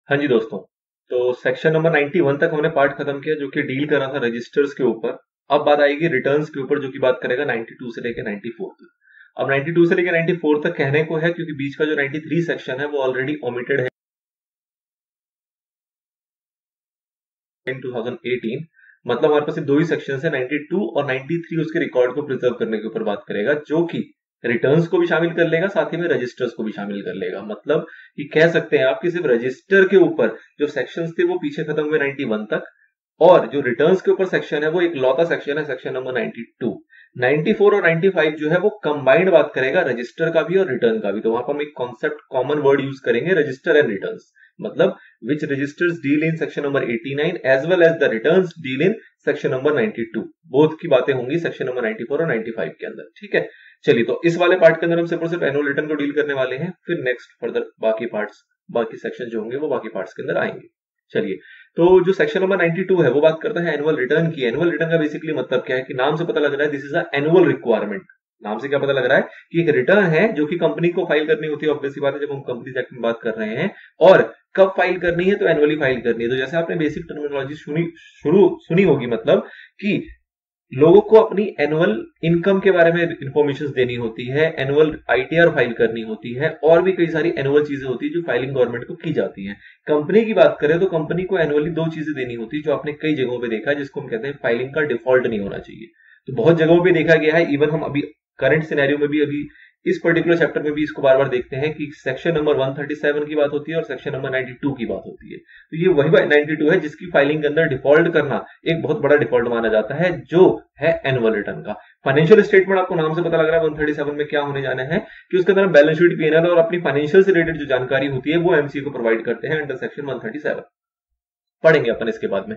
हाँ जी दोस्तों, तो सेक्शन नंबर 91 तक हमने पार्ट खत्म किया जो कि डील कर रहा था रजिस्टर्स के ऊपर। अब बात आएगी रिटर्न्स के ऊपर जो कि बात करेगा 92 से लेकर 94 तक। अब 92 से लेकर 94 तक कहने को है क्योंकि बीच का जो 93 सेक्शन है वो ऑलरेडी ओमिटेड है इन 2018। मतलब हमारे पास दो ही सेक्शन है, 92 और 93 उसके रिकॉर्ड को प्रिजर्व करने के ऊपर बात करेगा जो कि रिटर्न्स को भी शामिल कर लेगा, साथ ही में रजिस्टर्स को भी शामिल कर लेगा। मतलब कि कह सकते हैं आप कि सिर्फ रजिस्टर के ऊपर जो सेक्शंस थे वो पीछे खत्म हुए 91 तक, और जो रिटर्न्स के ऊपर सेक्शन है वो एक लौता सेक्शन है, सेक्शन नंबर 92। 94 और 95 जो है वो कंबाइंड बात करेगा रजिस्टर का भी और रिटर्न का भी। तो वहां पर हम एक कॉन्सेप्ट कॉमन वर्ड यूज करेंगे, रजिस्टर एंड रिटर्न्स। मतलब which registers deal in section number 89 as well as the returns deal in section number 92। Both की बातें होंगी सेक्शन नंबर 94 और 95 के अंदर। ठीक है, चलिए तो इस वाले पार्ट के अंदर हम सिर्फ एनुअल रिटर्न को डील करने वाले हैं, फिर नेक्स्ट फर्दर बाकी पार्ट्स, बाकी सेक्शन जो होंगे वो बाकी पार्ट्स के अंदर आएंगे। चलिए, तो जो सेक्शन नंबर 92 है वो बात करता है एनुअल रिटर्न की। एनुअल रिटर्न का बेसिकली मतलब क्या है कि नाम से पता लग रहा है this is a annual requirement. नाम से क्या पता लग रहा है कि एक रिटर्न है जो कि कंपनी को फाइल करनी होती है। ऑब्वियसली बात है, जब हम कंपनीज एक्ट में बात कर रहे हैं और कब फाइल करनी है तो एनुअली फाइल करनी है। तो जैसे आपने बेसिक टर्मिनोलॉजी सुनी होगी, मतलब कि लोगों को अपनी एनुअल इनकम के बारे में इंफॉर्मेशन देनी होती है, एनुअल आईटीआर फाइल करनी होती है, और भी कई सारी एनुअल चीजें होती है जो फाइलिंग गवर्नमेंट को की जाती है। कंपनी की बात करें तो कंपनी को एनुअली दो चीजें देनी होती है जो आपने कई जगहों पे देखा है, जिसको हम कहते हैं फाइलिंग का डिफॉल्ट नहीं होना चाहिए। तो बहुत जगहों पे देखा गया है, इवन हम अभी करंट सिनेरियो में भी अभी इस पर्टिकुलर चैप्टर में भी इसको बार बार देखते हैं कि सेक्शन नंबर 137 की बात होती है और सेक्शन नंबर 92 की बात होती है। तो ये वही 92 है जिसकी फाइलिंग के अंदर डिफॉल्ट करना एक बहुत बड़ा डिफॉल्ट माना जाता है, जो है एनुअल रिटर्न का। फाइनेंशियल स्टेटमेंट आपको नाम से पता लग रहा है 137 में क्या होने जाना है कि उसके अंदर बैलेंस शीट, पीएनएल और अपनी फाइनेंशियल से रिलेटेड जो जानकारी होती है वो एमसीए को प्रोवाइड करते हैं अंडर सेक्शन 137। पढ़ेंगे अपन इसके बाद में।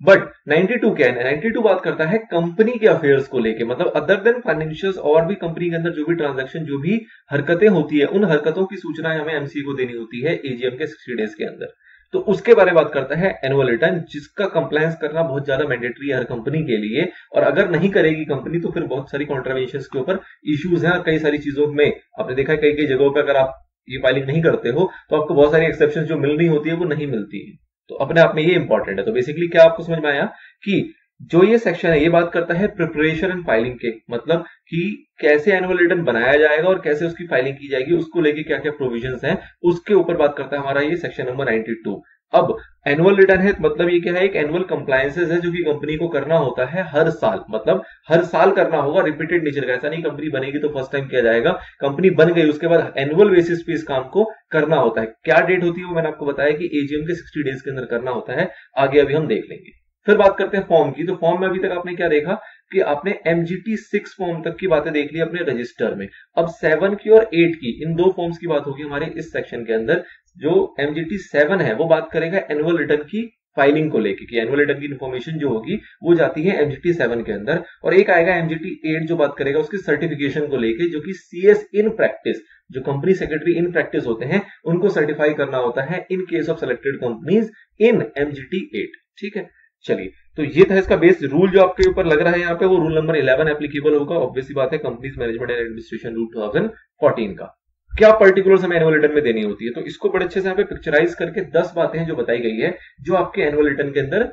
बट 92 क्या है? 92 बात करता है कंपनी के अफेयर्स को लेके, मतलब अदर देन फाइनेंशियल्स और भी कंपनी के अंदर जो भी ट्रांजैक्शन, जो भी हरकतें होती है, उन हरकतों की सूचनाएं हमें एमसीए को देनी होती है एजीएम के 60 डेज के अंदर। तो उसके बारे में बात करता है एनुअल रिटर्न, जिसका कंप्लायंस करना बहुत ज्यादा मैंडेटरी है हर कंपनी के लिए। और अगर नहीं करेगी कंपनी तो फिर बहुत सारी कॉन्ट्रावेंशन के ऊपर इश्यूज हैं, और कई सारी चीजों में आपने देखा है कई कई जगहों पर अगर आप ये फाइलिंग नहीं करते हो तो आपको बहुत सारी एक्सेप्शन जो मिलनी होती है वो नहीं मिलती है। तो अपने आप में ये इंपॉर्टेंट है। तो बेसिकली क्या आपको समझ में आया कि जो ये सेक्शन है ये बात करता है प्रिपरेशन एंड फाइलिंग के, मतलब कि कैसे एनुअल रिटर्न बनाया जाएगा और कैसे उसकी फाइलिंग की जाएगी, उसको लेके क्या क्या प्रोविजंस हैं, उसके ऊपर बात करता है हमारा ये सेक्शन नंबर 92। अब एनुअल रिटर्न है मतलब ये क्या है, एक एनुअल कंप्लायंसेस है जो कि कंपनी को करना होता है हर साल। मतलब हर साल करना होगा, रिपीटेड नेचर का। ऐसा नहीं कंपनी बनेगी तो फर्स्ट टाइम किया जाएगा, कंपनी बन गई उसके बाद एनुअल बेसिस पे इस काम को करना होता है। क्या डेट होती है वो मैंने आपको बताया कि एजीएम के 60 डेज के अंदर करना होता है, आगे अभी हम देख लेंगे। फिर बात करते हैं फॉर्म की। तो फॉर्म में अभी तक आपने क्या देखा कि आपने एमजीटी 6 फॉर्म तक की बातें देख ली अपने रजिस्टर में। अब 7 की और 8 की, इन दो फॉर्म्स की बात होगी हमारे इस सेक्शन के अंदर। जो एमजीटी 7 है वो बात करेगा एनुअल रिटर्न की फाइलिंग को लेके, कि एनुअल रिटर्न की इन्फॉर्मेशन जो होगी वो जाती है एमजीटी 7 के अंदर। और एक आएगा एमजीटी 8 जो बात करेगा उसकी सर्टिफिकेशन को लेके, जो कि सीएस इन प्रैक्टिस, जो कंपनी सेक्रेटरी इन प्रैक्टिस होते हैं उनको सर्टिफाई करना होता है in case of selected companies in MGT 8। ठीक है, चलिए तो ये था इसका बेस रूल जो आपके ऊपर लग रहा है यहाँ पे, वो रूल नंबर 11 एप्लीकेबल होगा। ऑब्वियसली बात है, companies management and administration rule 2014 का क्या पर्टिकुलर्स हमें एनुअल रिटर्न में देनी होती है। तो इसको बड़े अच्छे से यहाँ पे पिक्चराइज करके 10 बातें जो बताई गई है जो आपके एनुअल रिटर्न के अंदर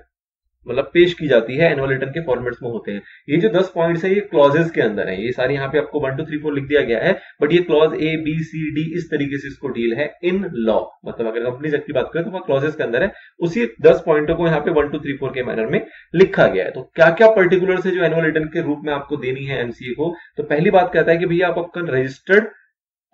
मतलब पेश की जाती है, एनुअल रिटर्न के फॉर्मेट्स में होते हैं। ये जो 10 पॉइंट्स है ये क्लॉजेस के अंदर है, ये सारी यहाँ पे आपको 1 2 3 4 लिख दिया गया है, बट ये clause A B C D इस तरीके से इसको डील है इन लॉ। मतलब अगर कंपनीज एक्ट की बात करें तो वह क्लॉजेस के अंदर है, उसी 10 पॉइंटों को यहाँ पे 1 2 3 4 के मैनर में लिखा गया है। तो क्या क्या पर्टिकुलर है जो एनुअल रिटर्न के रूप में आपको देनी है एमसीए को। तो पहली बात कहता है कि भैया आप आपका रजिस्टर्ड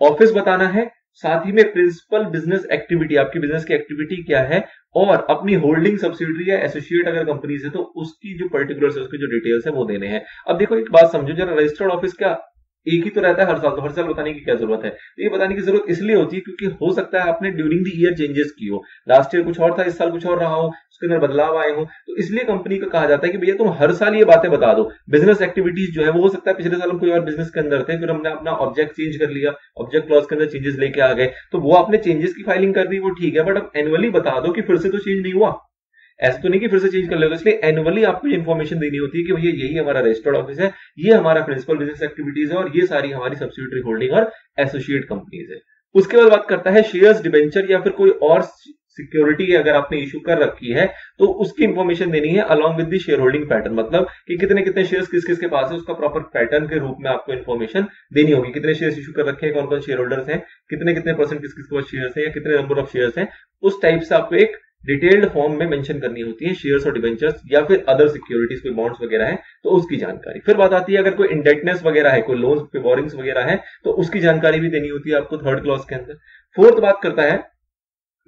ऑफिस बताना है, साथ ही में प्रिंसिपल बिजनेस एक्टिविटी, आपकी बिजनेस की एक्टिविटी क्या है, और अपनी होल्डिंग सब्सिडरी या एसोसिएट अगर कंपनी से तो उसकी जो पर्टिकुलर्स है, उसकी जो डिटेल्स है वो देने हैं। अब देखो एक बात समझो जरा, रजिस्टर्ड ऑफिस क्या एक ही तो रहता है हर साल, तो हर साल बताने की क्या जरूरत है। तो ये बताने की जरूरत इसलिए होती है क्योंकि हो सकता है आपने ड्यूरिंग द ईयर चेंजेस की हो, लास्ट ईयर कुछ और था, इस साल कुछ और रहा हो, उसके अंदर बदलाव आए हो, तो इसलिए कंपनी को कहा जाता है कि भैया तुम हर साल ये बातें बता दो। बिजनेस एक्टिविटीज जो है वो हो सकता है पिछले साल हम कोई और बिजनेस के अंदर थे, फिर हमने अपना ऑब्जेक्ट चेंज कर लिया, ऑब्जेक्ट क्लॉज के अंदर चेंजेस लेके आ गए, तो वो आपने चेंजेस की फाइलिंग कर दी वो ठीक है, बट अब एनुअली बता दो कि फिर से तो चेंज नहीं हुआ, ऐसा तो नहीं कि फिर से चेंज कर ले। तो इसलिए एनुअली आपको इन्फॉर्मेशन देनी होती है कि भैया यही हमारा रजिस्टर्ड ऑफिस है, ये हमारा प्रिंसिपल बिजनेस एक्टिविटीज है, और ये सारी हमारी सब्सिडियरी होल्डिंग और एसोसिएट कंपनीज है। उसके बाद बात करता है शेयर्स, डिबेंचर या फिर कोई और सिक्योरिटी अगर आपने इशू कर रखी है तो उसकी इंफॉर्मेशन देनी है along with the share holding pattern, मतलब कि कितने कितने शेयर्स किस किस के पास है उसका प्रॉपर पैटर्न के रूप में आपको इन्फॉर्मेशन देनी होगी। कितने शेयर्स इशू कर रखे हैं, कौन कौन शेयर होल्डर्स हैं, कितने कितने परसेंट किस किस के पास शेयर्स हैं या कितने नंबर ऑफ शेयर्स हैं, उस टाइप से आपको एक डिटेल्ड फॉर्म में मेंशन करनी होती है शेयर्स और डिबेंचर्स या फिर अदर सिक्योरिटीज, कोई बॉन्ड्स वगैरह है तो उसकी जानकारी। फिर बात आती है अगर कोई इंडेटनेस वगैरह है, कोई लोन्स पे बोरिंग्स वगैरह है तो उसकी जानकारी भी देनी होती है आपको थर्ड क्लॉज के अंदर। फोर्थ बात करता है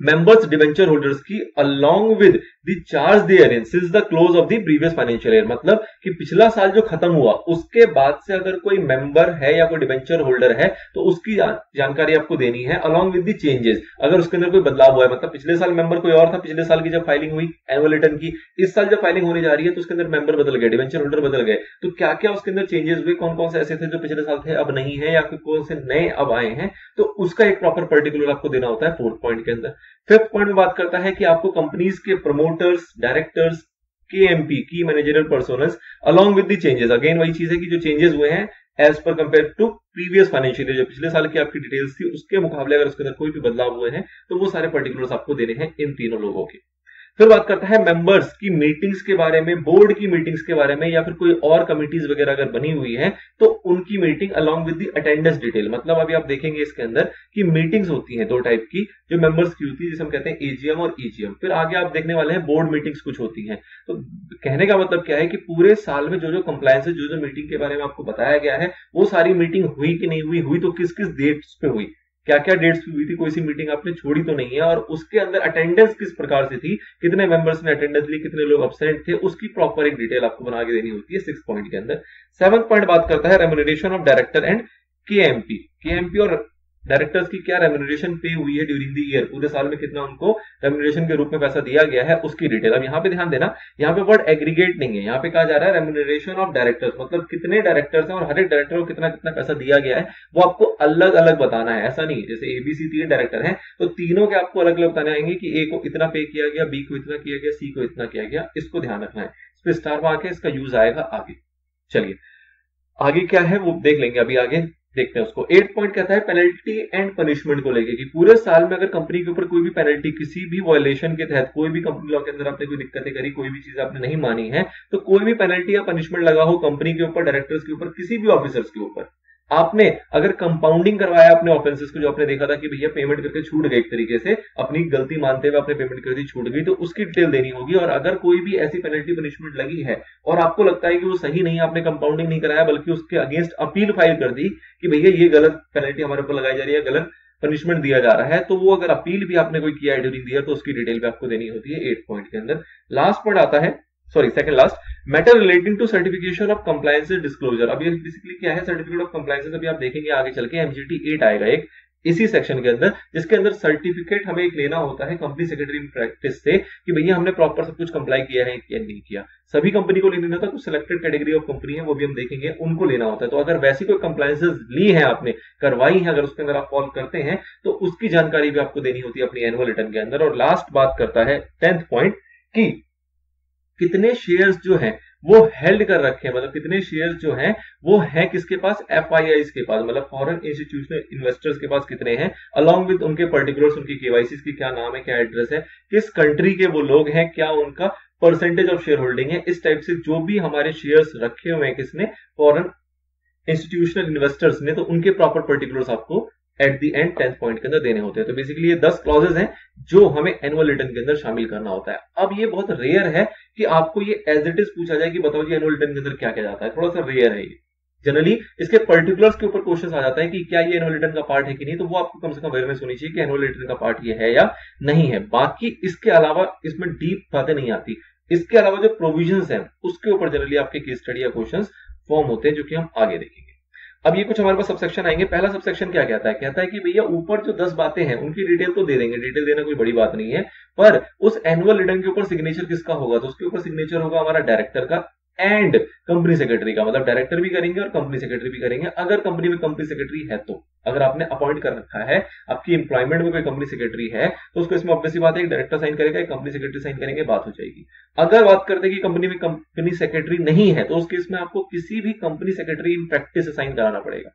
मेंबर्स डिवेंचर होल्डर्स की along with the charge therein since the close of the previous financial year, मतलब कि पिछला साल जो खत्म हुआ उसके बाद से अगर कोई मेंबर है या कोई डिवेंचर होल्डर है तो उसकी जानकारी आपको देनी है अलोंग विद द चेंजेस। अगर उसके अंदर कोई बदलाव हुआ है, मतलब पिछले साल मेंबर कोई और था, पिछले साल की जब फाइलिंग हुई एनुअल रिटर्न की, इस साल जब फाइलिंग होने जा रही है तो उसके अंदर मेंबर बदल गए, डिवेंचर होल्डर बदल गए, तो क्या क्या उसके अंदर चेंजेस हुए, कौन कौन से ऐसे थे जो पिछले साल थे अब नहीं है या फिर कौन से नए अब आए हैं, तो उसका एक प्रॉपर पर्टिकुलर आपको देना होता है फोर्थ पॉइंट के अंदर। फिफ्थ पॉइंट में बात करता है कि आपको कंपनीज के प्रमोटर्स, डायरेक्टर्स, KMP की managerial persons along with the changes, again वही चीज है कि जो चेंजेस हुए हैं as per compare to previous financial year, जो पिछले साल की आपकी डिटेल्स थी उसके मुकाबले अगर उसके अंदर कोई भी बदलाव हुए हैं तो वो सारे पर्टिकुलर्स आपको देने हैं इन तीनों लोगों के। फिर बात करता है मेंबर्स की मीटिंग्स के बारे में, बोर्ड की मीटिंग्स के बारे में या फिर कोई और कमिटीज वगैरह अगर बनी हुई है तो उनकी meeting along with the attendance detail, मतलब अभी आप देखेंगे इसके अंदर कि मीटिंग्स होती हैं दो टाइप की जो मेंबर्स की होती है, जिसे हम कहते हैं AGM और EGM। फिर आगे आप देखने वाले हैं बोर्ड मीटिंग्स कुछ होती हैं। तो कहने का मतलब क्या है कि पूरे साल में जो जो कंप्लायंस है, जो जो मीटिंग के बारे में आपको बताया गया है वो सारी मीटिंग हुई कि नहीं हुई, हुई तो किस किस डेट्स पे हुई, क्या क्या डेट्स पे हुई थी, कोई सी मीटिंग आपने छोड़ी तो नहीं है, और उसके अंदर अटेंडेंस किस प्रकार से थी, कितने मेंबर्स ने अटेंडेंस ली, कितने लोग एब्सेंट थे, उसकी प्रॉपर एक डिटेल आपको बना के देनी होती है 6 पॉइंट के अंदर। 7th पॉइंट बात करता है remuneration of director and KMP और डायरेक्टर्स की क्या रेम्यूनरेशन पे हुई है ड्यूरिंग द ईयर, पूरे साल में कितना उनको रेम्यूनरेशन के रूप में पैसा दिया गया है उसकी डिटेल। अब यहाँ पे ध्यान देना, यहाँ पे वर्ड एग्रीगेट नहीं है, यहाँ पे कहा जा रहा है रेम्यूनरेशन ऑफ डायरेक्टर्स, मतलब कितने डायरेक्टर्स हैं और हर एक डायरेक्टर को कितना कितना पैसा दिया गया है वो आपको अलग अलग बताना है। ऐसा नहीं जैसे ABC 3 डायरेक्टर हैं तो तीनों के आपको अलग अलग बताने आएंगे कि A को इतना पे किया गया, B को इतना किया गया, C को इतना किया गया, इसको ध्यान रखना है। इस पर स्टार मार्क है, इसका यूज आएगा आगे। चलिए आगे क्या है वो देख लेंगे, अभी आगे देखते हैं उसको। 8 पॉइंट कहता है पेनल्टी एंड पनिशमेंट को लेके कि पूरे साल में अगर कंपनी के ऊपर कोई भी पेनल्टी किसी भी वायलेशन के तहत, कोई भी कंपनी लॉ के अंदर आपने कोई दिक्कतें करी, कोई भी चीज आपने नहीं मानी है, तो कोई भी पेनल्टी या पनिशमेंट लगा हो कंपनी के ऊपर, डायरेक्टर्स के ऊपर, किसी भी ऑफिसर्स के ऊपर, आपने अगर कंपाउंडिंग करवाया अपने ऑफेंसेस को, जो आपने देखा था कि भैया पेमेंट करके छूट गए, एक तरीके से अपनी गलती मानते हुए आपने पेमेंट कर दी, छूट गई, तो उसकी डिटेल देनी होगी। और अगर कोई भी ऐसी पेनल्टी पनिशमेंट लगी है और आपको लगता है कि वो सही नहीं, आपने कंपाउंडिंग नहीं कराया बल्कि उसके अगेंस्ट अपील फाइल कर दी कि भैया ये गलत पेनल्टी हमारे ऊपर लगाई जा रही है, गलत पनिशमेंट दिया जा रहा है, तो वो अगर अपील भी आपने कोई किया है ड्यूरिंग द ईयर तो उसकी डिटेल भी आपको देनी होती है 8 पॉइंट के अंदर। लास्ट पॉइंट आता है, sorry second last, matter relating to certification of compliance disclosure. अब ये बेसिकली क्या है, सर्टिफिकेट ऑफ कंप्लायंस, अभी आप देखेंगे आगे चल के MGT 8 आएगा एक इसी सेक्शन के अंदर, जिसके अंदर सर्टिफिकेट हमें एक लेना होता है कंपनी सेक्रेटरी इन प्रैक्टिस से कि भैया हमने प्रॉपर सब कुछ कंप्लाई किया है या नहीं किया। सभी कंपनी को लेना होता है, कुछ सिलेक्टेड कैटेगरी ऑफ कंपनी है वो भी हम देखेंगे, उनको लेना होता है। तो अगर वैसी कोई कंप्लायंसेस ली है आपने, करवाई है, अगर उसके अंदर आप फॉलो करते हैं तो उसकी जानकारी भी आपको देनी होती है अपनी एनुअल रिटर्न के अंदर। और लास्ट बात करता है 10th पॉइंट कि कितने शेयर्स जो हैं वो हेल्ड कर रखे हैं, मतलब कितने शेयर्स जो हैं वो हैं किसके पास, FIIs के पास, मतलब फॉरेन इंस्टीट्यूशनल इन्वेस्टर्स के पास कितने हैं, अलॉन्ग विद उनके पर्टिकुलर्स, उनकी KYC की क्या नाम है, क्या एड्रेस है, किस कंट्री के वो लोग हैं, क्या उनका परसेंटेज ऑफ शेयर होल्डिंग है, इस टाइप से जो भी हमारे शेयर्स रखे हुए हैं किसने, फॉरेन इंस्टीट्यूशनल इन्वेस्टर्स ने, तो उनके प्रॉपर पर्टिकुलर्स आपको at the end 10th point के अंदर देने होते हैं। तो बेसिकली ये 10 क्लॉजेज हैं जो हमें एनुअल रिटर्न के अंदर शामिल करना होता है। अब ये बहुत रेयर है कि आपको ये एज इट इज पूछा जाए कि बताओ जी एनुअल रिटर्न के अंदर क्या क्या जाता है, थोड़ा सा रेयर है ये। जनरली इसके पर्टिकुलर्स के ऊपर क्वेश्चन आ जाता है कि क्या ये एनुअल रिटर्न का पार्ट है कि नहीं, तो वो आपको कम से कम अवेयरनेस होनी चाहिए कि एनुअल रिटर्न का पार्ट ये है या नहीं है। बाकी इसके अलावा इसमें डीप बातें नहीं आती। इसके अलावा जो प्रोविजंस हैं उसके ऊपर जनरली आपके केस स्टडी या क्वेश्चंस फॉर्म होते हैं, जो कि हम आगे देखेंगे। अब ये कुछ हमारे पास सबसेक्शन आएंगे। पहला सबसेक्शन क्या कहता है, कहता है कि भैया ऊपर जो 10 बातें हैं उनकी डिटेल तो दे देंगे, डिटेल देना कोई बड़ी बात नहीं है, पर उस एनुअल रिटर्न के ऊपर सिग्नेचर किसका होगा, तो उसके ऊपर सिग्नेचर होगा हमारा डायरेक्टर का एंड कंपनी सेक्रेटरी का, मतलब डायरेक्टर भी करेंगे और कंपनी सेक्रेटरी भी करेंगे अगर कंपनी में कंपनी सेक्रेटरी है तो। अगर आपने अपॉइंट कर रखा है, आपकी एम्प्लॉयमेंट में कोई कंपनी सेक्रेटरी है, तो उसको इसमें ऑब्वियसली बात है एक डायरेक्टर साइन करेगा, एक कंपनी सेक्रेटरी साइन करेंगे, बात हो जाएगी। अगर बात करते हैं कि कंपनी में कंपनी सेक्रेटरी नहीं है तो उस केस में आपको किसी भी company secretary in practice sign कराना पड़ेगा।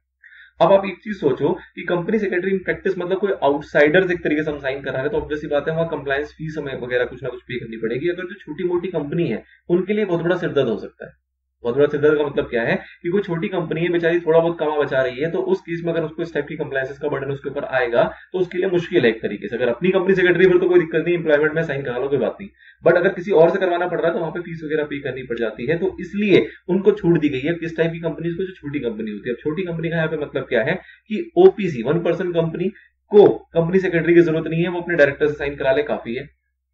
अब आप एक चीज सोचो कि कंपनी सेक्रेटरी इन प्रैक्टिस मतलब कोई आउटसाइडर्स एक तरीके से हम साइन करा रहे हैं, तो ऑब्वियस सी बात है वहां कंप्लायंस फीस हमें वगैरह कुछ ना कुछ पे करनी पड़ेगी। अगर जो छोटी मोटी कंपनी है उनके लिए बहुत बड़ा सिरदर्द हो सकता है। बहुत बड़ा सिरदर्द का मतलब क्या है कि कोई छोटी कंपनी है बेचारी थोड़ा बहुत कमा बचा रही है, तो उस केस में अगर उसको इस टाइप की कंप्लायंसेस का बर्डन उसके ऊपर आएगा तो उसके लिए मुश्किल है एक तरीके से। अगर अपनी कंपनी सेक्रेटरी फिर तो कोई दिक्कत नहीं, एम्प्लॉयमेंट में साइन करा लो, कोई बात नहीं। बट अगर किसी और से करवाना पड़ रहा है तो वहां पे फीस वगैरह पे करनी पड़ जाती है, तो इसलिए उनको छूट दी गई है किस टाइप की कंपनी को, जो छोटी कंपनी होती है। अब छोटी कंपनी का यहाँ पे मतलब क्या है कि ओपीसी 1% कंपनी को कंपनी सेक्रेटरी की जरूरत नहीं है, वो अपने डायरेक्टर से साइन करा ले काफी है।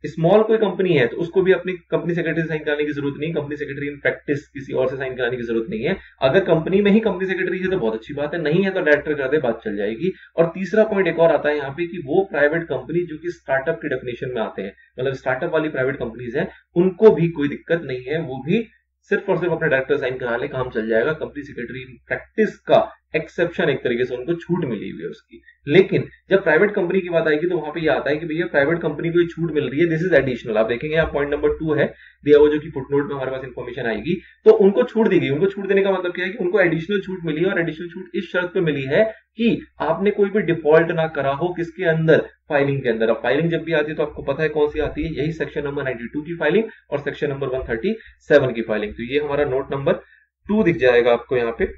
स्मॉल कोई कंपनी है तो उसको भी अपनी कंपनी सेक्रेटरी से साइन कराने की जरूरत नहीं, कंपनी सेक्रेटरी इन प्रैक्टिस किसी और से साइन कराने की जरूरत नहीं है। अगर कंपनी में ही कंपनी सेक्रेटरी है तो बहुत अच्छी बात है, नहीं है तो डायरेक्टर कर दे, बात चल जाएगी। और तीसरा पॉइंट एक और आता है यहाँ पे कि वो प्राइवेट कंपनी जो कि स्टार्टअप की डेफिनेशन में आते हैं, मतलब स्टार्टअप वाली प्राइवेट कंपनीज है, उनको भी कोई दिक्कत नहीं है, वो भी सिर्फ और सिर्फ अपने डायरेक्टर साइन करा ले, काम चल जाएगा। कंपनी सेक्रेटरी प्रैक्टिस का एक्सेप्शन एक तरीके से उनको छूट मिली हुई है उसकी। लेकिन जब प्राइवेट कंपनी की बात आएगी तो वहां पे ये आता है कि भैया प्राइवेट कंपनी को ये छूट मिल रही है, दिस इज एडिशनल। आप देखेंगे यहाँ पॉइंट नंबर 2 है दिया हुआ, जो कि फुटनोट में हमारे पास इंफॉर्मेशन आएगी, तो उनको छूट दी गई। उनको छूट देने का मतलब क्या है कि उनको एडिशनल छूट मिली है, और एडिशनल छूट इस शर्त पे मिली है कि आपने कोई भी डिफॉल्ट ना करा हो किसके अंदर, फाइलिंग के अंदर। अब फाइलिंग जब भी आती है तो आपको पता है कौन सी आती है, यही सेक्शन नंबर 92 की फाइलिंग और सेक्शन नंबर 137 की फाइलिंग। तो ये हमारा नोट नंबर 2 दिख जाएगा आपको यहाँ पे,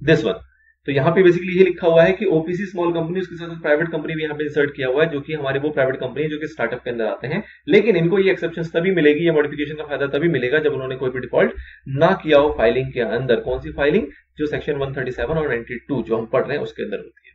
दिस वन। तो यहाँ पे बेसिकली ये लिखा हुआ है कि ओपीसी स्मॉल कंपनी, उसके साथ प्राइवेट कंपनी भी यहाँ पे इंसर्ट किया हुआ है, जो कि हमारे वो प्राइवेट कंपनी है जो कि स्टार्टअप के अंदर आते हैं। लेकिन इनको ये एक्सेप्शन तभी मिलेगी, ये मॉडिफिकेशन का फायदा तभी मिलेगा जब उन्होंने कोई भी डिफॉल्ट ना किया हो फाइलिंग के अंदर। कौन सी फाइलिंग, जो सेक्शन 137 और 92 जो हम पढ़ रहे हैं उसके अंदर होती है।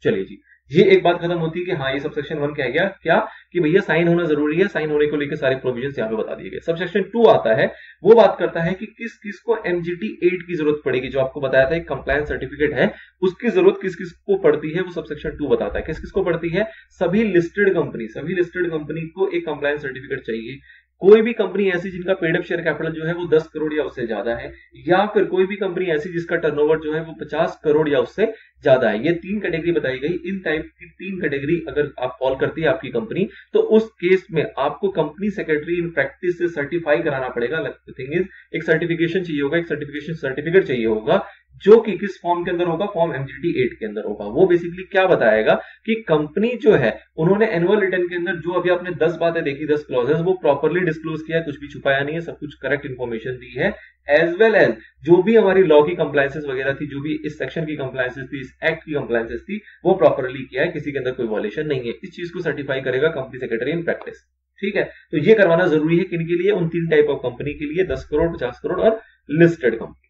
चलिए जी, ये एक बात खत्म होती है कि हाँ ये सब सेक्शन 1 कह गया क्या कि भैया साइन होना जरूरी है, साइन होने को लेकर सारे प्रोविजंस यहाँ पे बता दिए गए। सब सेक्शन 2 आता है, वो बात करता है कि किस किस को एमजीटी 8 की जरूरत पड़ेगी। जो आपको बताया था एक कंप्लायंस सर्टिफिकेट है, उसकी जरूरत किस किस को पड़ती है, वो सब सेक्शन 2 बताता है। किस किस को पड़ती है, सभी लिस्टेड कंपनी को एक कंप्लायंस सर्टिफिकेट चाहिए। कोई भी कंपनी ऐसी जिनका पेड अप शेयर कैपिटल जो है वो 10 करोड़ या उससे ज्यादा है, या फिर कोई भी कंपनी ऐसी जिसका टर्नओवर जो है वो 50 करोड़ या उससे ज्यादा है। ये 3 कैटेगरी बताई गई। इन टाइप की 3 कैटेगरी अगर आप फॉल करती है आपकी कंपनी, तो उस केस में आपको कंपनी सेक्रेटरी इन प्रैक्टिस से सर्टिफाई कराना पड़ेगा। थिंग इज, एक सर्टिफिकेशन चाहिए होगा, एक सर्टिफिकेशन सर्टिफिकेट चाहिए होगा, जो कि किस फॉर्म के अंदर होगा, फॉर्म एमजीटी 8 के अंदर होगा। वो बेसिकली क्या बताएगा कि कंपनी जो है उन्होंने एनुअल रिटर्न के अंदर जो अभी आपने 10 बातें देखी, 10 क्लॉजेस, वो प्रॉपर्ली डिस्क्लोज किया है, कुछ भी छुपाया नहीं है, सब कुछ करेक्ट इंफॉर्मेशन दी है। एज वेल एज जो भी हमारी लॉ की कंप्लायंसेस वगैरह थी, जो भी इस सेक्शन की कंप्लायंसेस थी, इस एक्ट की कंप्लायंसेस थी, वो प्रॉपर्ली किया है, किसी के अंदर कोई वॉल्यूशन नहीं है। इस चीज को सर्टिफाई करेगा कंपनी सेक्रेटरी इन प्रैक्टिस। ठीक है, तो ये करवाना जरूरी है किनके लिए, उन 3 टाइप ऑफ कंपनी के लिए, 10 करोड़, 50 करोड़ और लिस्टेड कंपनी।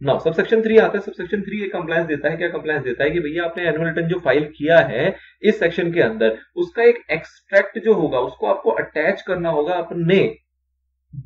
नाउ सबसेक्शन 3 आता है। सबसेक्शन 3 एक कंप्लायंस देता है। क्या कंप्लायंस देता है कि भैया आपने एनुअल रिटर्न जो फाइल किया है इस सेक्शन के अंदर, उसका एक एक्सट्रैक्ट जो होगा उसको आपको अटैच करना होगा अपने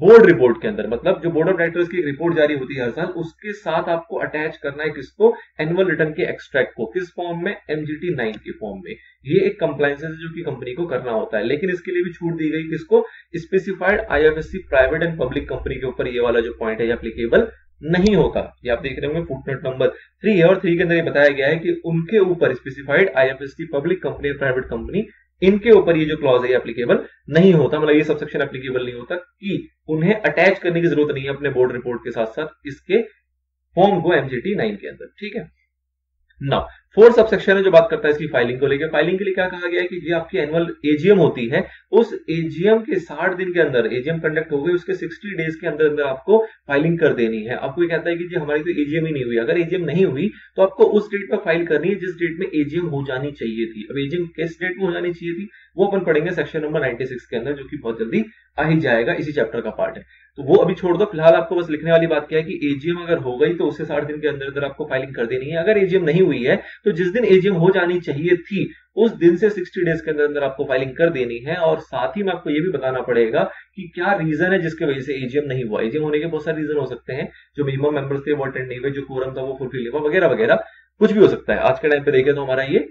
बोर्ड रिपोर्ट के अंदर। मतलब जो बोर्ड ऑफ डायरेक्टर्स की एक रिपोर्ट जारी होती है हर साल, उसके साथ आपको अटैच करना है किसको, एनुअल रिटर्न के एक्सट्रैक्ट को। किस फॉर्म में, एमजीटी 9 के फॉर्म में। ये एक कंप्लायंस है जो कि कंपनी को करना होता है। लेकिन इसके लिए भी छूट दी गई किसको, specified IFSC private and public company के ऊपर। ये वाला जो पॉइंट है एप्लीकेबल नहीं होगा। ये आप देख रहे होंगे फुटनोट नंबर 3 है, और 3 के अंदर ये बताया गया है कि उनके ऊपर स्पेसिफाइड आईएफएससी पब्लिक कंपनी और प्राइवेट कंपनी, इनके ऊपर ये जो क्लॉज है एप्लीकेबल नहीं होता। मतलब ये सबसेक्शन एप्लीकेबल नहीं होता कि उन्हें अटैच करने की जरूरत नहीं है अपने बोर्ड रिपोर्ट के साथ साथ इसके फॉर्म को एमजीटी 9 के अंदर। ठीक है, नाउ 4 सबसेक्शन है जो बात करता है इसकी फाइलिंग को लेकर। फाइलिंग के लिए क्या कहा गया है कि ये आपकी एनुअल एजीएम होती है, उस एजीएम के 60 दिन के अंदर, एजीएम कंडक्ट हो गई उसके 60 डेज के अंदर अंदर आपको फाइलिंग कर देनी है। आपको ये कहता है कि जी हमारी तो एजीएम ही नहीं हुई। अगर एजीएम नहीं हुई तो आपको उस डेट पर फाइल करनी है जिस डेट में एजीएम हो जानी चाहिए थी। अब एजीएम किस डेट में हो जानी चाहिए थी वो अपन पढ़ेंगे सेक्शन नंबर 96 के अंदर, जो कि बहुत जल्दी आ ही जाएगा, इसी चैप्टर का पार्ट है। तो वो अभी छोड़ दो। फिलहाल आपको बस लिखने वाली बात क्या है कि एजीएम अगर हो गई तो उससे 60 दिन के अंदर अंदर आपको फाइलिंग कर देनी है। अगर एजीएम नहीं हुई है तो जिस दिन एजीएम हो जानी चाहिए थी उस दिन से 60 डेज के अंदर अंदर आपको फाइलिंग कर देनी है। और साथ ही में आपको ये भी बताना पड़ेगा कि क्या रीजन है जिसके वजह से एजीएम नहीं हुआ। एजीएम होने के बहुत सारे रीजन हो सकते हैं, जो मिनिमम मेंबर्स थे वो अटेंड नहीं हुए, जो कोरम था वो फुलफिल नहीं हुआ, वगैरह वगैरह, कुछ भी हो सकता है। आज के टाइम पे देखें तो हमारा ये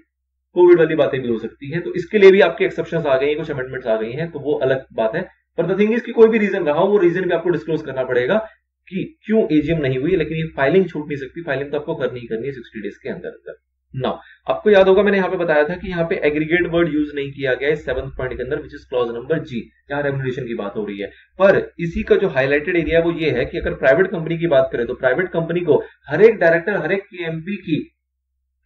कोविड वाली बातें भी हो सकती है, तो इसके लिए भी आपके एक्सेप्शंस आ गई हैं, कुछ अमेंडमेंट्स आ गई हैं, तो वो अलग बात है। पर द थिंग इज कि कोई भी रीजन रहा हो, वो रीजन भी आपको डिस्क्लोज करना पड़ेगा कि क्यों एजीएम नहीं हुई। लेकिन ये फाइलिंग छूट नहीं सकती, फाइलिंग तो आपको करनी ही करनी है 60 डेज के अंदर अंदर। नाउ आपको याद होगा मैंने यहाँ पे बताया था कि यहाँ पे एग्रीगेट वर्ड यूज नहीं किया गया है 7th पॉइंट के अंदर, विच इज क्लॉज नंबर जी, जहां रेम्युनरेशन की बात हो रही है। पर इसी का जो हाईलाइटेड एरिया है वो ये है कि अगर प्राइवेट कंपनी की बात करें तो प्राइवेट कंपनी को हर एक डायरेक्टर, हर एक एमपी की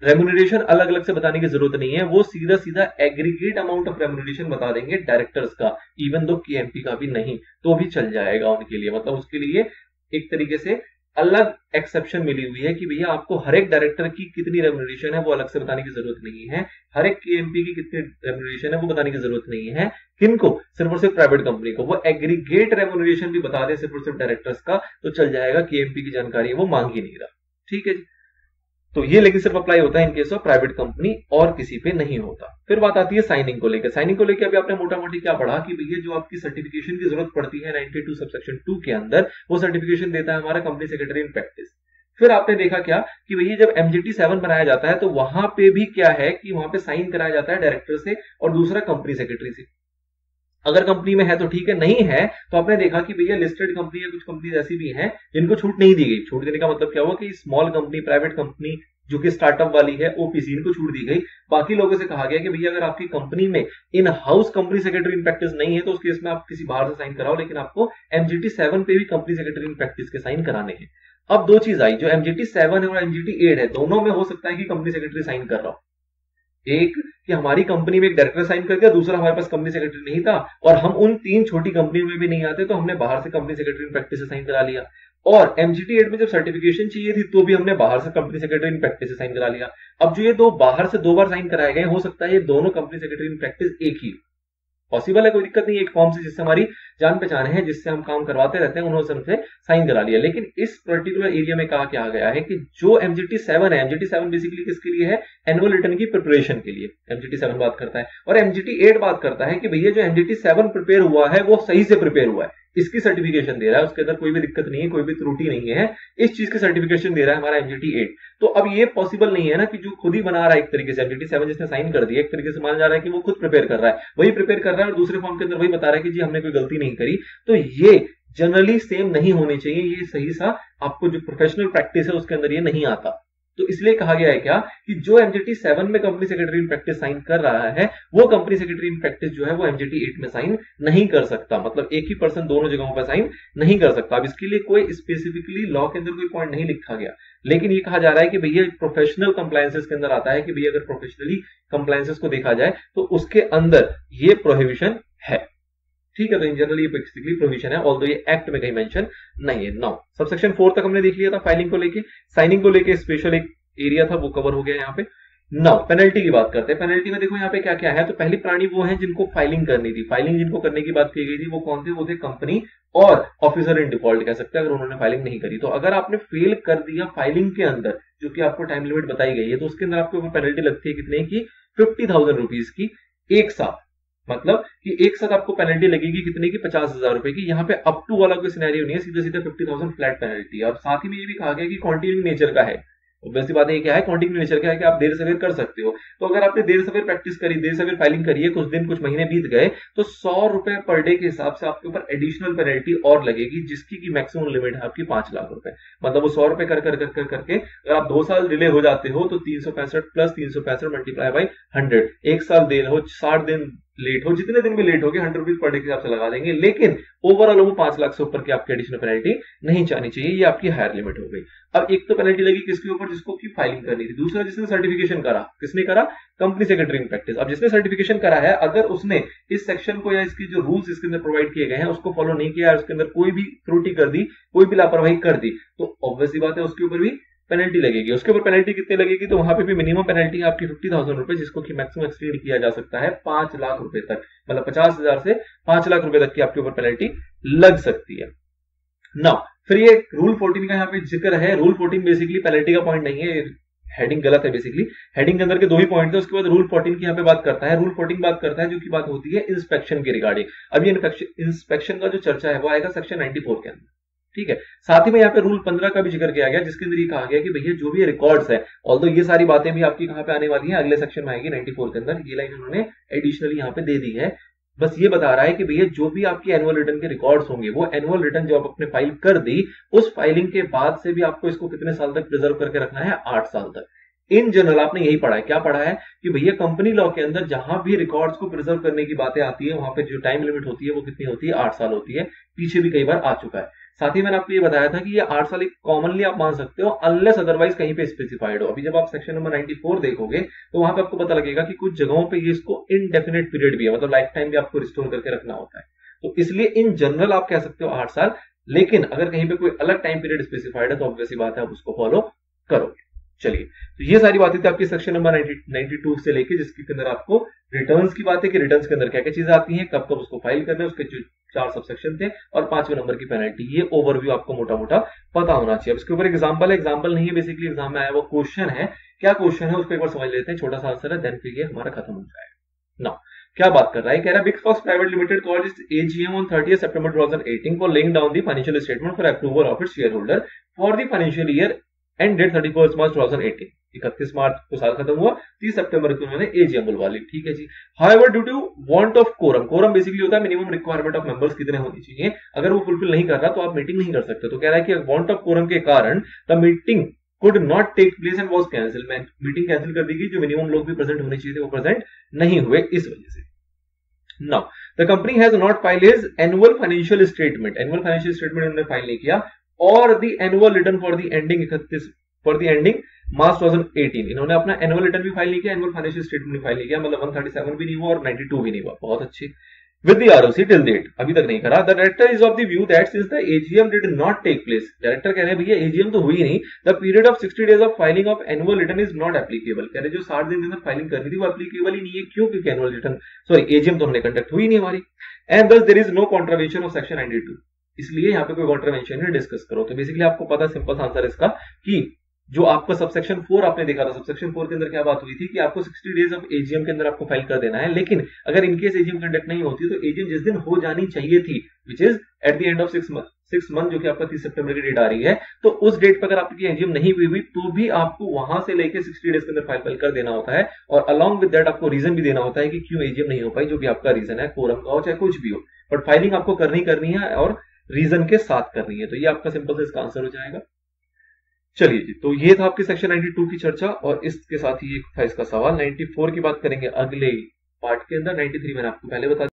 रेम्यूनरेशन अलग अलग से बताने की जरूरत नहीं है, वो सीधा सीधा एग्रीगेट अमाउंट ऑफ रेम्यूनरेशन बता देंगे डायरेक्टर्स का, इवन दो केएमपी का भी नहीं तो भी चल जाएगा उनके लिए। मतलब उसके लिए एक तरीके से अलग एक्सेप्शन मिली हुई है कि भैया आपको हर एक डायरेक्टर की कितनी रेम्यूनरेशन है वो अलग से बताने की जरूरत नहीं है, हर एक केएमपी की कितनी रेम्यूनरेशन है वो बताने की जरूरत नहीं है। किनको? सिर्फ और सिर्फ प्राइवेट कंपनी को वो एग्रीगेट रेम्यूनरेशन भी बता दे सिर्फ और सिर्फ डायरेक्टर्स का तो चल जाएगा, केएमपी की जानकारी वो मांग ही नहीं रहा। ठीक है जी। तो ये लेकिन सिर्फ अप्लाई होता है in case of private company और किसी पे नहीं होता। फिर बात आती है साइनिंग को लेकर। साइनिंग को लेकर अभी आपने मोटा मोटी क्या पढ़ा कि भैया जो आपकी सर्टिफिकेशन की जरूरत पड़ती है 92 सबसेक्शन 2 के अंदर, वो सर्टिफिकेशन देता है हमारा कंपनी सेक्रेटरी इन प्रैक्टिस। फिर आपने देखा क्या कि भैया जब एमजीटी 7 बनाया जाता है तो वहां पे भी क्या है कि वहां पे साइन कराया जाता है डायरेक्टर से और दूसरा कंपनी सेक्रेटरी से। अगर कंपनी में है तो ठीक है, नहीं है तो आपने देखा कि भैया लिस्टेड कंपनी या कुछ कंपनी ऐसी भी हैं जिनको छूट नहीं दी गई। छूट देने का मतलब क्या हुआ कि स्मॉल कंपनी, प्राइवेट कंपनी जो कि स्टार्टअप वाली है, ओपीसी, इनको छूट दी गई। बाकी लोगों से कहा गया कि भैया अगर आपकी कंपनी में in house company secretary in practice नहीं है तो उस केस में आप किसी बाहर से साइन कराओ, लेकिन आपको एमजीटी 7 पे भी कंपनी सेक्रेटरी इन प्रैक्टिस के साइन कराने हैं। अब दो चीज आई, जो एमजीटी 7 है और एमजीटी 8 है, दोनों में हो सकता है कि कंपनी सेक्रेटरी साइन कर रहा हो। एक कि हमारी कंपनी में एक डायरेक्टर साइन कर दिया, दूसरा हमारे पास कंपनी सेक्रेटरी नहीं था और हम उन 3 छोटी कंपनियों में भी नहीं आते तो हमने बाहर से कंपनी सेक्रेटरी इन प्रैक्टिस से साइन करा लिया। और एमजीटी 8 में जब सर्टिफिकेशन चाहिए थी तो भी हमने बाहर से कंपनी सेक्रेटरी इन प्रैक्टिस से साइन करा लिया। अब जो ये दो बाहर से 2 बार साइन कराए गए, हो सकता है ये दोनों कंपनी सेक्रेटरी इन प्रैक्टिस एक ही पॉसिबल है, कोई दिक्कत नहीं। एक फॉर्म से जिससे हमारी जान पहचान है, जिससे हम काम करवाते रहते हैं, उन्होंने हमसे साइन करा लिया। लेकिन इस पर्टिकुलर एरिया में कहा क्या गया है कि जो एमजीटी 7 है, एमजीटी 7 बेसिकली किसके लिए है? एनुअल रिटर्न की प्रिपरेशन के लिए एमजीटी 7 बात करता है। और एमजीटी 8 बात करता है कि भैया जो एमजीटी 7 प्रिपेयर हुआ है वो सही से प्रिपेयर हुआ है, इसकी सर्टिफिकेशन दे रहा है, उसके अंदर कोई भी दिक्कत नहीं है, कोई भी त्रुटि नहीं है, इस चीज की सर्टिफिकेशन दे रहा है हमारा एमजीटी 8। तो अब ये पॉसिबल नहीं है ना कि जो खुद ही बना रहा है एक तरीके से, एमजीटी 7 जिसने साइन कर दिया, एक तरीके से माना जा रहा है कि वो खुद प्रिपेयर कर रहा है, वही प्रिपेयर कर रहा है और दूसरे फॉर्म के अंदर वही बता रहा है कि जी हमने कोई गलती नहीं करी। तो ये जनरली सेम नहीं होने चाहिए, ये सही सा आपको जो प्रोफेशनल प्रैक्टिस है उसके अंदर ये नहीं आता। तो इसलिए कहा गया है क्या कि जो एमजीटी 7 में company secretary in practice sign कर रहा है वो कंपनी सेक्रेटरी इन प्रैक्टिस जो है वो एमजीटी 8 में साइन नहीं कर सकता। मतलब एक ही पर्सन दोनों जगहों पर साइन नहीं कर सकता। अब इसके लिए कोई स्पेसिफिकली लॉ के अंदर कोई पॉइंट नहीं लिखा गया, लेकिन ये कहा जा रहा है कि भैया प्रोफेशनल कंप्लायंसेस के अंदर आता है कि भैया अगर प्रोफेशनली कंप्लायंसेस को देखा जाए तो उसके अंदर ये प्रोहिबिशन है। ठीक है, तो इन जनरल ये बेसिकली प्रोविजन है, ऑल्दो ये एक्ट में कहीं मेंशन नहीं है। नाउ सबसेक्शन 4 तक हमने देख लिया था फाइलिंग को लेके। साइनिंग को लेके स्पेशल एक एरिया था वो कवर हो गया यहाँ पे। नाउ पेनल्टी की बात करते हैं। पेनल्टी में देखो यहाँ पे क्या क्या है। तो पहली प्राणी वो है जिनको फाइलिंग करनी थी। फाइलिंग जिनको करने की बात की गई थी वो कौन थे? वो थे कंपनी और ऑफिसर इन डिफॉल्ट कह सकते हैं, अगर उन्होंने फाइलिंग नहीं करी। तो अगर आपने फेल कर दिया फाइलिंग के अंदर, जो कि आपको टाइम लिमिट बताई गई है, तो उसके अंदर आपके ऊपर पेनल्टी लगती है कितने की? 50,000 रुपीज की एक साथ। मतलब कि एक साथ आपको पेनल्टी लगेगी कितने की? 50,000 रुपए की। यहाँ पे अप टू वाला कोई सिनेरियो नहीं है, सीधे सीधे 50,000 फ्लैट पेनल्टी। और साथ ही में ये भी कहा गया कि कॉन्टिन्यूइंग नेचर का है। वैसी बात है क्या है? कॉन्टिन्यू नेचर का है कि आप देर सवेर कर सकते हो। तो अगर आपने देर सवेर प्रैक्टिस करी, देर सवेर फाइलिंग करी है, कुछ दिन कुछ महीने बीत गए, तो 100 रुपए पर डे के हिसाब से आपके ऊपर एडिशनल पेनल्टी और लगेगी, जिसकी की मैक्सिमम लिमिट है आपकी 5 लाख रुपए। मतलब वो 100 रुपए कर करके अगर आप 2 साल डिले हो जाते हो तो 365 प्लस 365 मल्टीप्लाई बाई 100, एक साल देर हो, 60 दिन लेट हो, जितने दिन भी लेट हो गए 100 रुपीज पर डे के हिसाब से लगा देंगे। लेकिन ओवरऑल वो 5 लाख से ऊपर की आपकी एडिशनल पेनल्टी नहीं चाहनी चाहिए, ये आपकी हायर लिमिट हो गई। अब एक तो पेनल्टी लगी किसके ऊपर? जिसको की फाइलिंग करनी थी। दूसरा जिसने सर्टिफिकेशन करा, किसने करा? Company secretary in practice. अब जिसने सर्टिफिकेशन करा है, अगर उसने इस सेक्शन को या इसकी जो रूल्स इसके अंदर प्रोवाइड किए गए हैं उसको फॉलो नहीं किया, उसके अंदर कोई भी त्रुटि कर दी, कोई भी लापरवाही कर दी, तो ऑब्वियसली बात है उसके ऊपर भी पेनल्टी लगेगी। उसके ऊपर पेनल्टी कितनी लगेगी? तो वहां पे भी मिनिमम पेनल्टी है आपकी 50,000 रुपए, जिसको कि मैक्सिमम एक्सटेंड किया जा सकता है 5 लाख रुपए तक। मतलब 50,000 से 5 लाख रुपए तक की आपके ऊपर पेनल्टी लग सकती है। नाउ फिर ये रूल 14 का यहाँ पे जिक्र है। रूल 14 बेसिकली पेनल्टी का पॉइंट नहीं है, हेडिंग गलत है। बेसिकली हेडिंग के अंदर के 2 ही पॉइंट थे। उसके बाद रूल 14 की यहाँ पे बात करता है। रूल 14 बात करता है जो की बात होती है इंस्पेक्शन के रिगार्डिंग। अब ये इंस्पेक्शन का जो चर्चा है वो आएगा सेक्शन 94 के अंदर। ठीक है, साथ ही में यहाँ पे रूल 15 का भी जिक्र किया गया, जिसके अंदर ये कहा गया कि भैया जो भी रिकॉर्ड्स है, ऑल्दो ये सारी बातें भी आपकी कहां पे आने वाली हैं, अगले सेक्शन में आएगी 94 के अंदर। ये लाइन उन्होंने एडिशनली यहाँ पे दे दी है। बस ये बता रहा है कि भैया जो भी आपकी एनुअल रिटर्न के रिकॉर्ड्स होंगे, वो एनुअल रिटर्न जो आप अपने फाइल कर दी, उस फाइलिंग के बाद से भी आपको इसको कितने साल तक प्रिजर्व करके रखना है? 8 साल तक। इन जनरल आपने यही पढ़ा है। क्या पढ़ा है? कि भैया कंपनी लॉ के अंदर जहां भी रिकॉर्ड्स को प्रिजर्व करने की बातें आती है, वहां पे जो टाइम लिमिट होती है वो कितनी होती है? 8 साल होती है। पीछे भी कई बार आ चुका है। साथ ही मैंने आपको ये बताया था कि ये 8 साल एक कॉमनली आप मान सकते हो अनलेस अदरवाइज कहीं पे स्पेसिफाइड हो। अभी जब आप सेक्शन नंबर 94 देखोगे तो वहां पे आपको पता लगेगा कि कुछ जगहों पे ये इसको इनडेफिनेट पीरियड भी है, मतलब लाइफ टाइम भी आपको रिस्टोर करके रखना होता है। तो इसलिए इन जनरल आप कह सकते हो 8 साल, लेकिन अगर कहीं पे कोई अलग टाइम पीरियड स्पेसिफाइड है तो ऑब्वियसली बात है आप उसको फॉलो करोगे। चलिए, तो ये सारी बातें थी आपकी सेक्शन नंबर 92 से लेके, जिसके अंदर आपको रिटर्न्स की बात है कि रिटर्न्स के अंदर क्या क्या चीजें आती हैं, कब कब उसको फाइल करना है, उसके जो 4 सबसेक्शन थे और 5वें नंबर की पेनल्टी, ये ओवरव्यू आपको मोटा मोटा पता होना चाहिए। अब इसके ऊपर एग्जांपल है, एग्जांपल नहीं है, बेसिकली एग्जाम में आया वो क्वेश्चन है। क्या क्वेश्चन है उसको एक बार समझ लेते हैं, छोटा सा आंसर है, देन फिर ये हमारा खत्म हो जाएगा ना। क्या बात कर रहा है, कह रहा है big fox private limited called its AGM on 30 September 2018 for laying down the financial statement for approval of its shareholder for the financial year end date 31 March 2018। 31 March को साल खत्म हुआ, 30 सितंबर को उन्होंने एजीएम बुलवा ली, ठीक है जी। However due to want of quorum, quorum basically होता है मिनिमम रिक्वायरमेंट ऑफ मेंबर्स कितने होनी चाहिए, अगर वो फुलफिल नहीं कर रहा तो आप मीटिंग नहीं कर सकते। तो कह रहा है कि वांट ऑफ कोरम के कारण the meeting could not take place and was cancel, meeting cancel कर दी गई, जो मिनिमम लोग भी प्रेजेंट होने चाहिए थे वो प्रेजेंट नहीं हुए इस वजह से। Now, the company has not filed his annual financial statement. Annual financial statement इन्होंने फाइल नहीं किया, और the annual return for the ending 31 for the ending मार्च 2018, इन्होंने अपना एनुअल रिटर्न भी फाइल नहीं किया, एनुअल फाइनेंशियल स्टेटमेंट भी फाइल नहीं किया, मतलब 137 भी नहीं हुआ और 92 भी नहीं हुआ। बहुत अच्छे। With the ROC till date अभी तक नहीं करा। The director is of the view that since the AGM did not take place, director कह रहे हैं भैया एजीएम तो हुई नहीं, the period of 60 days of filing of annual return is not applicable. कह रहे जो 60 दिन के अंदर फाइलिंग करनी थी वो एप्लीकेबल ही नहीं है। क्यों? क्योंकि एनुअल रिटर्न एजीएम तो हमने कंडक्ट हुई नहीं हमारी। And this there is no contravention of section 92, इसलिए यहाँ पे कोई कॉन्ट्रावेंशन नहीं डिस्कस करो। तो बेसिकली आपको पता सिंपल आंसर इसका कि जो आपका सबसेक्शन 4 आपने देखा था, सबसेक्शन 4 के अंदर क्या बात हुई थी कि आपको 60 डेज ऑफ एजीएम के अंदर आपको फाइल कर देना है, लेकिन अगर इनकेस एजीएम कंडक्ट नहीं होती तो एजीएम जिस दिन हो जानी चाहिए थी, which is at the end of 6 month, जो कि आपका 30 सितंबर की डेट आ रही है, तो उस डेट पर अगर आपकी एजीएम नहीं हुई तो भी आपको वहां से लेके 60 डेज के अंदर फाइल कर देना होता है, और अलॉन्ग विद दैट आपको रीजन भी देना होता है कि क्यों एजीएम नहीं हो पाई, जो भी आपका रीजन है, कोरम का हो चाहे कुछ भी हो, बट फाइलिंग आपको करनी है और रीजन के साथ करनी है। तो ये आपका सिंपल से इसका आंसर हो जाएगा। चलिए जी, तो ये था आपकी सेक्शन 92 की चर्चा, और इसके साथ ही एक था इसका सवाल। 94 की बात करेंगे अगले पार्ट के अंदर। 93 मैंने आपको पहले बता